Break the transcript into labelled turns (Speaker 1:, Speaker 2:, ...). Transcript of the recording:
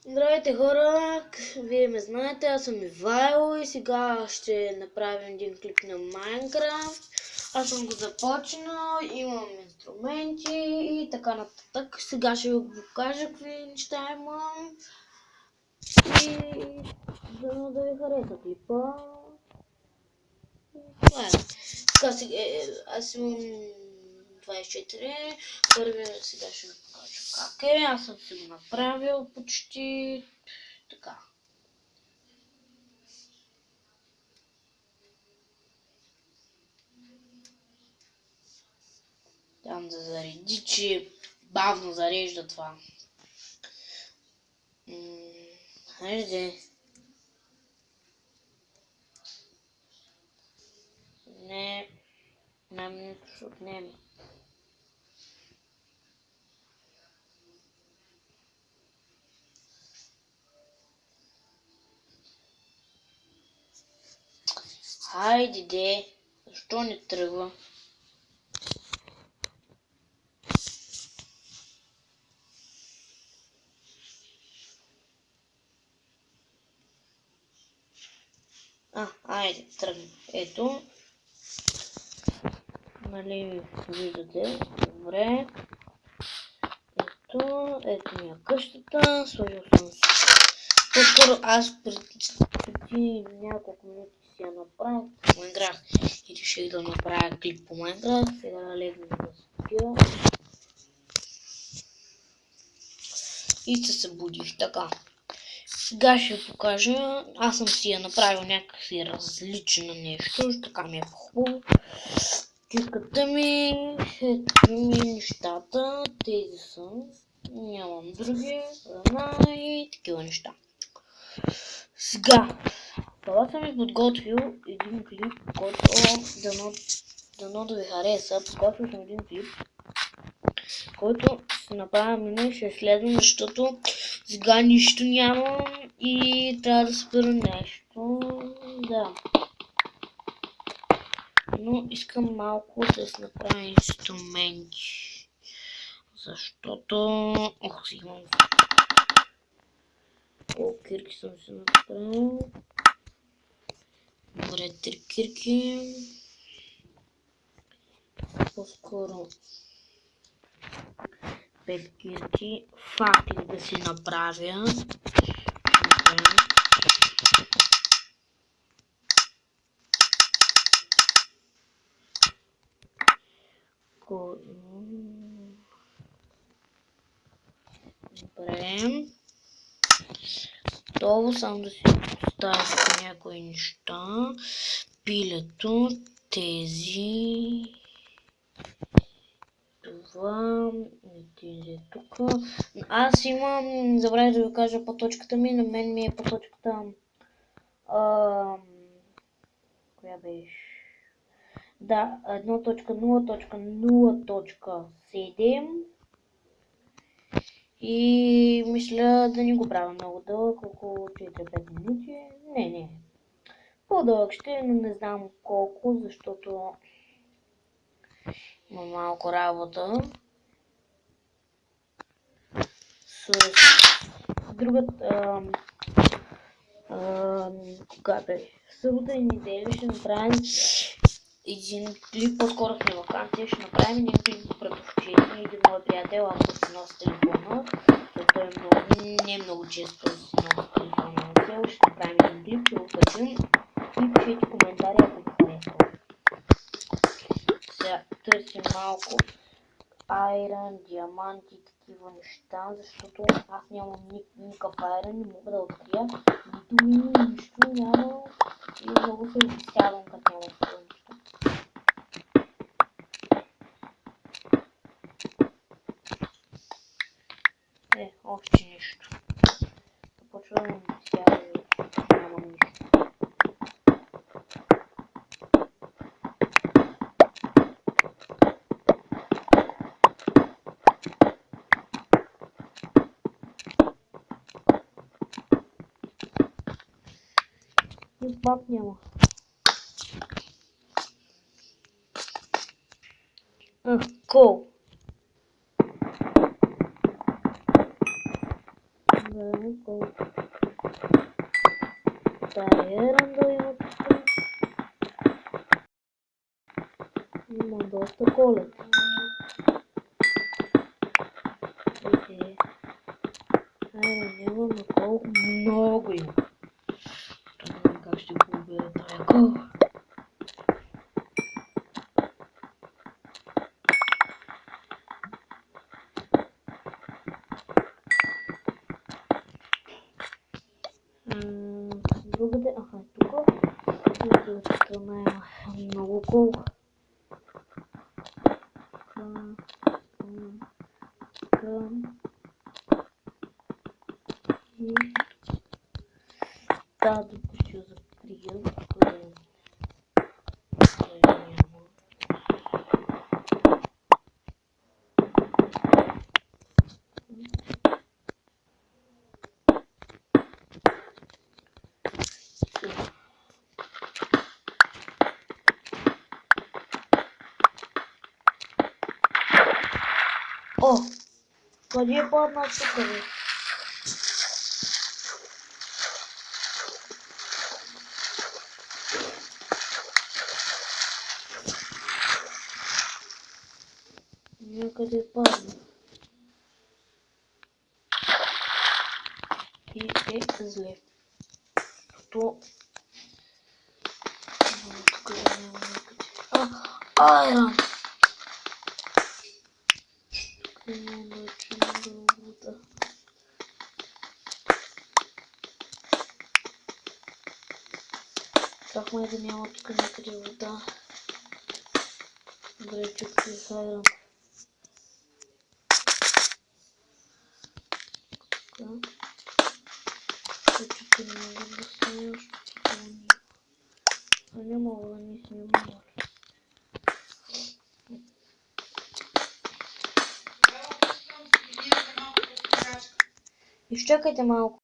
Speaker 1: Здравейте хора, вие ме знаете, аз съм Ивайло и сега ще направим един клип на Майнкрафт. Аз съм го започнал, имам инструменти и така нататък. Сега ще ви покажа какви неща имам и да ви хареса клипа. Това е. Аз имам 24, първият сега ще ви покажа как е. Аз съм си го направил почти така. Там да зареди, че бавно зарежда това. Хайде. Не, минуто ще отнеме. Хайде де, защо не тръгва? Айде, тръгна. Ето. Нали виждате? Добре. Ето ми е къщата. Сложил съм си. По-скоро аз преди няколко минути си я направих по Майнкрафт и реших да направя клип по Майнкрафт. Сега легна да спя. И се събудих. Така. Сега ще ви покажа. Аз съм си я направил някакси различно нещо. Така ми е по-хубаво. Кютката ми, ето ми нещата. Тези са. Нямам други. И такива неща. Сега. Това съм ви подготвил един клип, който дано да ви хареса. Подготвил съм един клип, който ще направим и ще следвам, защото сега нищо нямам и трябва да спира нещо. Да. Но искам малко да си направя инструменти. Защото... Ох, си имам... Колко кирки съм си направил. Добре, 3 кирки. По-скоро 5 кирки. Факти да си направя. Добре. Готово, само да си поставя някои неща. Пилето, тези, това, тези тук. Аз имам, забравя да ви кажа по точката ми, на мен ми е по точката, коя беше? Да, 1.0.0.7 и мисля да не го правя много дълъг, около 4-5 минути. Не. По-дълъг ще, но не знам колко, защото има малко работа. С другата... кога бе? Събота и неделя ще направим един клип, по-скоро сме вакансия, ще направим един клип за предпочтение. Един мой приятел, ако си носи телефона, защото не е много често си носи телефона на цел, ще направим един клип, ще го качим и пишете коментари, ако ви харесва. Сега търсим малко айрон, диаманти и такива неща, защото аз нямам никакъв айрон, не мога да открия нито мини, нищо няма и много се обесявам, като няма такива неща. Още нещо. Започвам да обесявам, нямам нищо. И пак няма. Кол. гледаме колко. Айрон да има тук. Има доста колет. Айрон няма, но колко много има. Не знам как ще го убере тая кол. Другаде, тук. Другата страна има много кол. И тази ще я закрия, да няма. О! Къде е паднал тук, бе? Някъде е паднал. И е зле. То... Тук няма някъде. Айрон! Тук няма начин да вода. Чакай да няма тук някъде вода. Добре, чакай с айрон. Тук не мога да снимаш. Не мога да не снимам. Изчакайте малко.